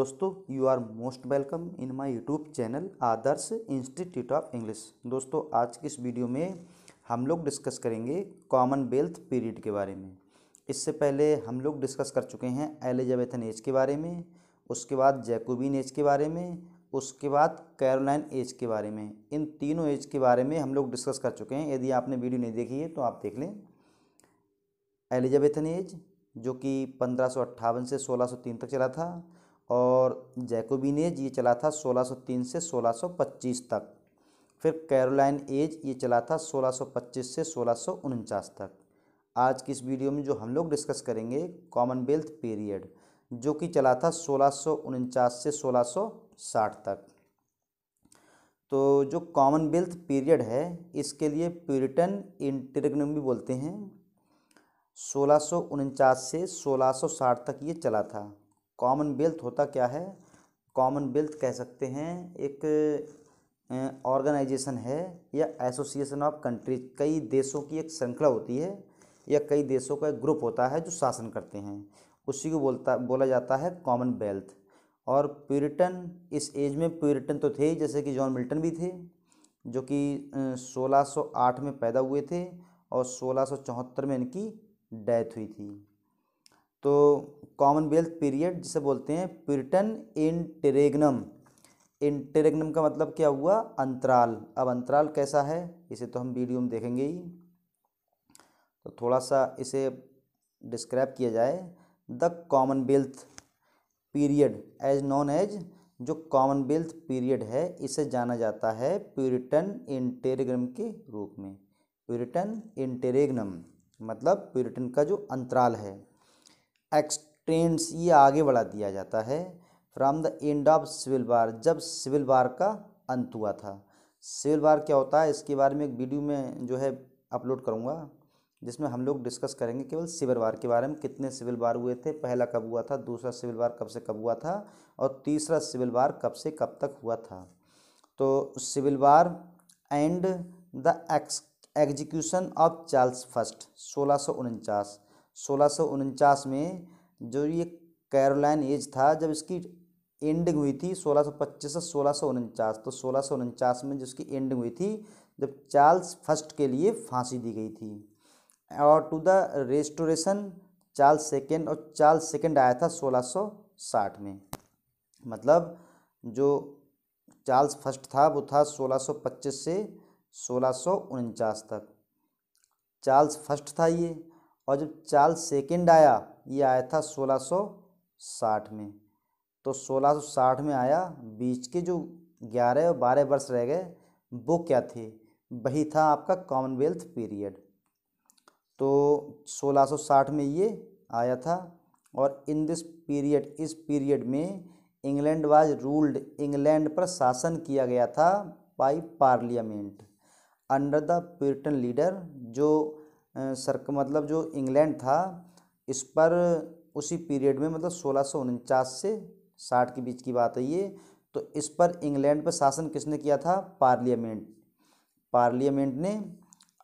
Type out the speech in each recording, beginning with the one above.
दोस्तों, you are most welcome in my YouTube channel Adarsh institute of English. दोस्तों, आज की इस वीडियो में हम लोग डिस्कस करेंगे कॉमनवेल्थ पीरियड के बारे में। इससे पहले हम लोग डिस्कस कर चुके हैं एलिजाबेथन एज के बारे में, उसके बाद जैकोबिन एज के बारे में, उसके बाद कैरोलाइन एज के बारे में। इन तीनों एज के बारे में हम लोग डिस्कस कर चुके हैं। यदि आपने वीडियो नहीं देखी है तो आप देख लें। एलिजाबेथन एज जो कि 1558 से 1603 तक चला था, और जैकोबिन एज ये चला था 1603 से 1625 तक। फिर कैरोलाइन एज ये चला था 1625 से 1649 तक। आज की इस वीडियो में जो हम लोग डिस्कस करेंगे कॉमनवेल्थ पीरियड, जो कि चला था 1649 से 1660 तक। तो जो कॉमनवेल्थ पीरियड है इसके लिए प्यूरिटन इंटररेग्नम भी बोलते हैं। 1649 से 1660 तक ये चला था। कॉमनवेल्थ होता क्या है? कॉमनवेल्थ कह सकते हैं एक ऑर्गेनाइजेशन है या एसोसिएशन ऑफ कंट्रीज। कई देशों की एक श्रृंखला होती है या कई देशों का एक ग्रुप होता है जो शासन करते हैं, उसी को बोला जाता है कॉमनवेल्थ। और प्यूरिटन, इस एज में प्यूरिटन तो थे ही, जैसे कि जॉन मिल्टन भी थे, जो कि 1608 में पैदा हुए थे और 1674 में इनकी डेथ हुई थी। तो कॉमनवेल्थ पीरियड जिसे बोलते हैं प्यूरिटन इंटररेग्नम। इंटररेग्नम का मतलब क्या हुआ? अंतराल। अब अंतराल कैसा है इसे तो हम वीडियो में देखेंगे ही। तो थोड़ा सा इसे डिस्क्राइब किया जाए। The Commonwealth period as known as, जो कॉमनवेल्थ पीरियड है इसे जाना जाता है प्यूरिटन इंटररेग्नम के रूप में। प्यूरिटन इंटररेग्नम मतलब प्यूरिटन का जो अंतराल है। एक्सटेंड्स, ये आगे बढ़ा दिया जाता है from the end of civil war, जब सिविल वार का अंत हुआ था। सिविल वार क्या होता है इसके बारे में एक वीडियो में जो है अपलोड करूँगा, जिसमें हम लोग डिस्कस करेंगे केवल सिविल वार के बारे में। कितने सिविल वार हुए थे, पहला कब हुआ था, दूसरा सिविल वार कब से कब हुआ था, और तीसरा सिविल वार कब से कब तक हुआ था। तो civil war and the execution of Charles first 1649 में, जो ये कैरोलाइन एज था, जब इसकी एंडिंग हुई थी 1625 से 1649, तो 1649 में जिसकी एंडिंग हुई थी जब चार्ल्स फर्स्ट के लिए फांसी दी गई थी। और to the restoration Charles second, और चार्ल्स सेकेंड आया था 1660 में। मतलब जो चार्ल्स फर्स्ट था वो था 1625 से 1649 तक। चार्ल्स फर्स्ट था ये, और जब चार्ल्स सेकेंड आया ये आया था 1660 में। तो 1660 में आया, बीच के जो 11 और 12 वर्ष रह गए वो क्या थे? वही था आपका कॉमनवेल्थ पीरियड। तो 1660 में ये आया था। और इन दिस पीरियड, इस पीरियड में इंग्लैंड वाज रूल्ड, इंग्लैंड पर शासन किया गया था by parliament under the Puritan leader. जो मतलब जो इंग्लैंड था इस पर उसी पीरियड में, मतलब 1649 से 60 के बीच की बात है ये, तो इस पर इंग्लैंड पर शासन किसने किया था? पार्लियामेंट। पार्लियामेंट ने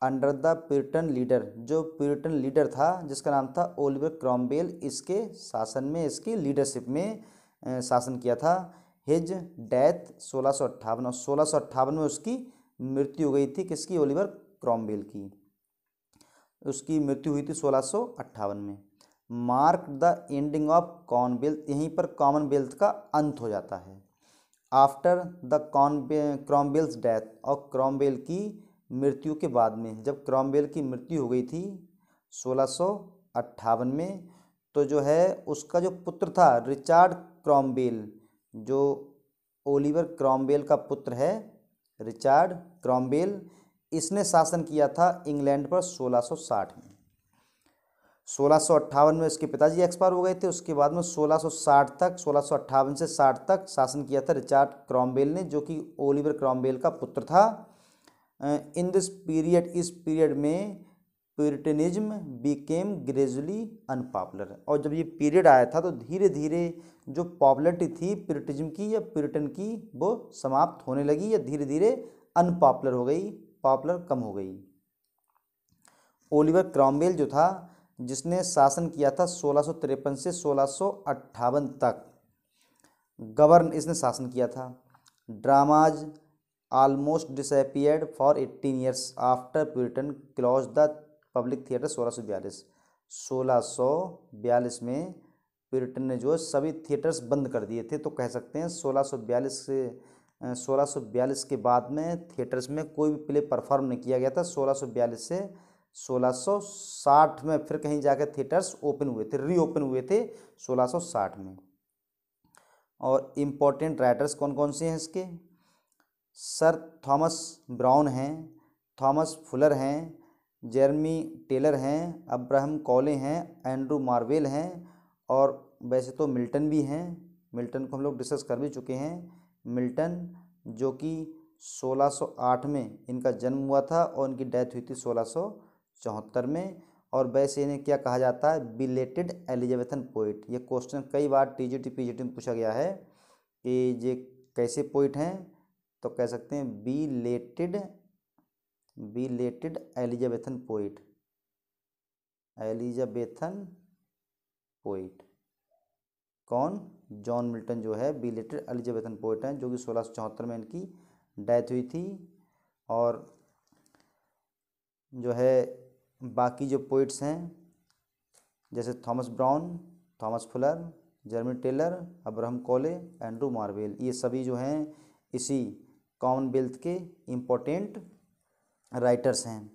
अंडर द प्यूरिटन लीडर, जो प्यूरिटन लीडर था जिसका नाम था ओलिवर क्रॉमवेल, इसके शासन में, इसकी लीडरशिप में शासन किया था। हिज डेथ 1658, और 1658 में उसकी मृत्यु हो गई थी। किसकी? ओलिवर क्रॉमवेल की। उसकी मृत्यु हुई थी 1658 में। Mark the ending of Commonwealth, यहीं पर कॉमनवेल्थ का अंत हो जाता है। आफ्टर द क्रॉमवेल्स डेथ, और क्रॉमवेल की मृत्यु के बाद में, जब क्रॉमवेल की मृत्यु हो गई थी 1658 में, तो जो है उसका जो पुत्र था रिचार्ड क्रॉमवेल, जो ओलिवर क्रॉमवेल का पुत्र है रिचार्ड क्रॉमवेल, इसने शासन किया था इंग्लैंड पर 1660 में। 1658 में इसके पिताजी एक्सपायर हो गए थे। उसके बाद में 1660 तक, 1658 से 60 तक शासन किया था रिचार्ड क्रॉमवेल ने, जो कि ओलिवर क्रॉमवेल का पुत्र था। इन दिस पीरियड, इस पीरियड में प्यूरिटनिज्म बिकेम ग्रेजुअली अनपॉपुलर। और जब ये पीरियड आया था तो धीरे धीरे जो पॉपुलरिटी थी प्यूरिटिज्म की या प्यूरिटन की, वो समाप्त होने लगी या धीरे धीरे अनपॉपुलर हो गई, पॉपुलर कम हो गई। ओलिवर क्रॉमवेल जो था, जिसने शासन किया था 1653 से 1658 तक, गवर्न इसने शासन किया था। Dramas almost disappeared for 18 years after Puritan close the public theatre 1642। 1642 में प्यूरिटन ने जो सभी थिएटर्स बंद कर दिए थे, तो कह सकते हैं 1642 के बाद में थिएटर्स में कोई भी प्ले परफॉर्म नहीं किया गया था। 1642 से 1660 में फिर कहीं जाकर थिएटर्स ओपन हुए थे, रीओपन हुए थे 1660 में। और इम्पोर्टेंट राइटर्स कौन कौन से हैं इसके? सर थॉमस ब्राउन हैं, थॉमस फुलर हैं, जेरमी टेलर हैं, अब्राहम कॉले हैं, एंड्रू मार्वेल हैं, और वैसे तो मिल्टन भी हैं। मिल्टन को हम लोग डिस्कस कर भी चुके हैं। मिल्टन जो कि 1608 में इनका जन्म हुआ था और इनकी डेथ हुई थी 1674 में। और वैसे इन्हें क्या कहा जाता है? Belated Elizabethan poet. ये क्वेश्चन कई बार टीजीटी पीजीटी में पूछा गया है कि ये कैसे पोइट हैं, तो कह सकते हैं belated Elizabethan poet. Elizabethan poet कौन? जॉन मिल्टन जो है बिलेटेड एलिजाबेथन पोइट हैं, जो कि 1674 में इनकी डेथ हुई थी। और जो है बाकी जो पोइट्स हैं जैसे Thomas Browne, Thomas Fuller, Jeremy Taylor, Abraham Cowley, Andrew Marvell, ये सभी जो हैं इसी कॉमनवेल्थ के इम्पोर्टेंट राइटर्स हैं।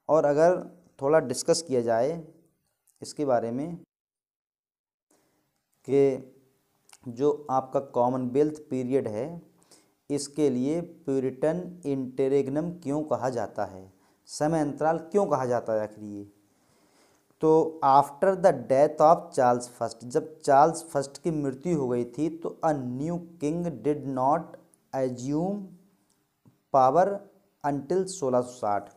और अगर थोड़ा डिस्कस किया जाए इसके बारे में कि जो आपका कॉमनवेल्थ पीरियड है इसके लिए प्यूरिटन इंटररेग्नम क्यों कहा जाता है, समय अंतराल क्यों कहा जाता है आखिर ये? तो after the death of Charles first, जब चार्ल्स फर्स्ट की मृत्यु हो गई थी तो a new king did not assume power until 1660।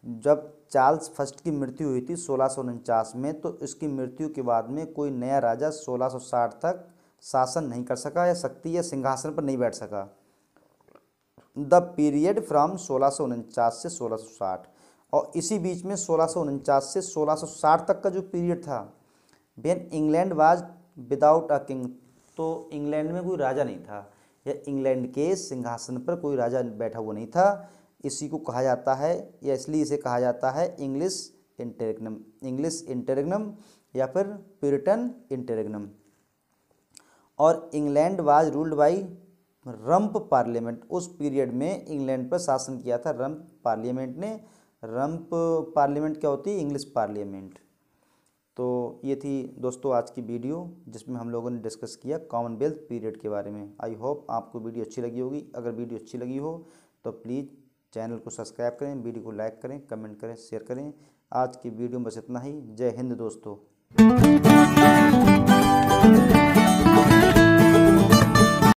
जब चार्ल्स फर्स्ट की मृत्यु हुई थी 1649 में, तो इसकी मृत्यु के बाद में कोई नया राजा 1660 तक शासन नहीं कर सका या शक्ति या सिंहासन पर नहीं बैठ सका। द पीरियड फ्रॉम 1649 से 1660, और इसी बीच में 1649 से 1660 तक का जो पीरियड था, when England was without a king, तो इंग्लैंड में कोई राजा नहीं था या इंग्लैंड के सिंहासन पर कोई राजा बैठा हुआ नहीं था। इसी को कहा जाता है, या इसलिए इसे कहा जाता है इंग्लिश इंटररेग्नम या फिर प्यूरिटन इंटररेग्नम। और England was ruled by rump parliament. उस पीरियड में इंग्लैंड पर शासन किया था रंप पार्लियामेंट ने। रंप पार्लियामेंट क्या होती है? English parliament. तो ये थी दोस्तों आज की वीडियो जिसमें हम लोगों ने डिस्कस किया कॉमनवेल्थ पीरियड के बारे में। आई होप आपको वीडियो अच्छी लगी होगी। अगर वीडियो अच्छी लगी हो तो प्लीज़ चैनल को सब्सक्राइब करें, वीडियो को लाइक करें, कमेंट करें, शेयर करें। आज की वीडियो में बस इतना ही। जय हिंद दोस्तों।